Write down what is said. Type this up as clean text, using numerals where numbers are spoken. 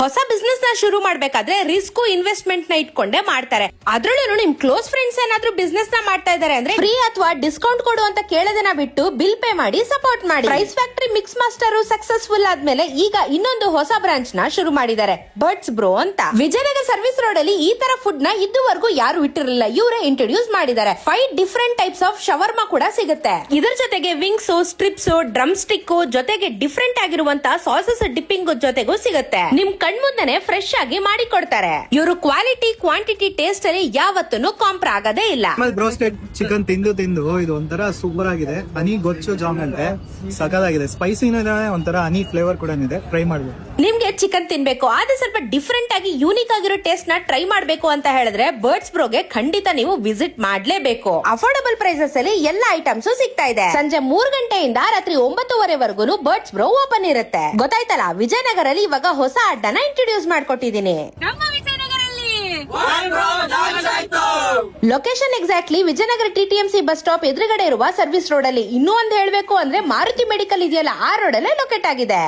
ಹೊಸ ಬಿಸ್ನೆಸ್ ನ ಶುರು ಮಾಡ್ಬೇಕಾದ್ರೆ ರಿಸ್ಕ್ ಇನ್ವೆಸ್ಟ್ಮೆಂಟ್ ನ ಇಟ್ಕೊಂಡೇ ಮಾಡ್ತಾರೆ. ಅದ್ರಲ್ಲೂ ನಿಮ್ ಕ್ಲೋಸ್ ಫ್ರೆಂಡ್ಸ್ ಏನಾದ್ರೂ ಬಿಸ್ನೆಸ್ ನ ಮಾಡ್ತಾ ಇದಾರೆ ಅಂದ್ರೆ ಫ್ರೀ ಅಥವಾ ಡಿಸ್ಕೌಂಟ್ ಕೊಡು ಅಂತ ಕೇಳೋದನ್ನ ಬಿಟ್ಟು ಬಿಲ್ ಪೇ ಮಾಡಿ ಸಪೋರ್ಟ್ ಮಾಡಿ. Price factory mix master successful ಆದ್ಮೇಲೆ ಈಗ ಇನ್ನೊಂದು ಹೊಸ ಬ್ರಾಂಚ್ ನ ಶುರು ಮಾಡಿದ್ದಾರೆ, ಬರ್ಡ್ಸ್ ಬ್ರೋ ಅಂತ. ವಿಜಯನಗರ ಸರ್ವಿಸ್ ರೋಡ್ ಅಲ್ಲಿ ಈ ತರ ಫುಡ್ ನ ಇದುವರೆಗೂ ಯಾರು ಇಟ್ಟಿರಲಿಲ್ಲ, ಇವರೇ ಇಂಟ್ರೊಡ್ಯೂಸ್ ಮಾಡಿದ್ದಾರೆ. 5 ಡಿಫರೆಂಟ್ ಟೈಪ್ಸ್ ಆಫ್ ಶವರ್ಮಾ ಕೂಡ ಸಿಗುತ್ತೆ. ಇದರ ಜೊತೆಗೆ ವಿಂಗ್ಸ್, ಸ್ಟ್ರಿಪ್ಸ್, ಡ್ರಮ್ ಸ್ಟಿಕ್ ಜೊತೆಗೆ ಡಿಫರೆಂಟ್ ಆಗಿರುವಂತಹ ಸಾಸಸ್ ಡಿಪ್ಪಿಂಗ್ ಜೊತೆಗೂ ಸಿಗುತ್ತೆ. ನಿಮ್ ಕಣ್ಮುಂದನೆ ಫ್ರೆಶ್ ಆಗಿ ಮಾಡಿ ಕೊಡ್ತಾರೆ. ಇವರು ಕ್ವಾಲಿಟಿ ಕ್ವಾಂಟಿಟಿ ಟೇಸ್ಟ್ ಅಲ್ಲಿ ಯಾವತ್ತೂ ಕಾಂಪ್ರ ಆಗೋದೇ ಇಲ್ಲ. ಬ್ರೋಸ್ಟೆಡ್ ಚಿಕನ್ ತಿಂದು ಇದು ಒಂಥರ ಸೂಪರ್ ಆಗಿದೆ. ಹನಿ ಗೊಚ್ಚು ಜಾಮ್ ಅಂತೆ ಸಕಲಾಗಿದೆ. ಸ್ಪೈಸಿನ ಒಂಥರ ಹನಿ ಫ್ಲೇವರ್ ಕೂಡ ಇದೆ. ಟ್ರೈ ಮಾಡ್ಬೋದು. ನಿಮ್ಗೆ ಚಿಕನ್ ತಿನ್ಬೇಕು ಆದ್ರೆ ಸ್ವಲ್ಪ ಡಿಫರೆಂಟ್ ಆಗಿ ಯೂನಿಕ್ ಆಗಿರೋ ಟೇಸ್ಟ್ ನ ಟ್ರೈ ಮಾಡ್ಬೇಕು ಅಂತ ಹೇಳಿದ್ರೆ ಬರ್ಡ್ಸ್ ಬ್ರೋಗೆ ಖಂಡಿತ ನೀವು ವಿಸಿಟ್ ಮಾಡ್ಲೇಬೇಕು. ಅಫೋರ್ಡಬಲ್ ಪ್ರೈಸಸ್ ಅಲ್ಲಿ ಎಲ್ಲ ಐಟಮ್ಸ್ ಸಿಗ್ತಾ ಇದೆ. ಸಂಜೆ 3 ಗಂಟೆಯಿಂದ ರಾತ್ರಿ 9:30ವರೆಗೂ ಬರ್ಡ್ಸ್ ಬ್ರೋ ಓಪನ್ ಇರುತ್ತೆ. ಗೊತ್ತಾಯ್ತಲ್ಲ, ವಿಜಯನಗರಲ್ಲಿ ಇವಾಗ ಹೊಸ ಅಡ್ಡನ ಇಂಟ್ರೊಡ್ಯೂಸ್ ಮಾಡ್ಕೊಟ್ಟಿದೀನಿ. Location exactly Vijayanagar TTMC bus stop ಎದುರುಗಡೆ ಇರುವ ಸರ್ವಿಸ್ ರೋಡ್ ಅಲ್ಲಿ. ಇನ್ನೂ ಒಂದು ಹೇಳ್ಬೇಕು ಅಂದ್ರೆ ಮಾರುತಿ ಮೆಡಿಕಲ್ ಇದೆಯಲ್ಲ, ಆ ರೋಡ್ ಅಲ್ಲೇ ಲೊಕೇಟ್ ಆಗಿದೆ.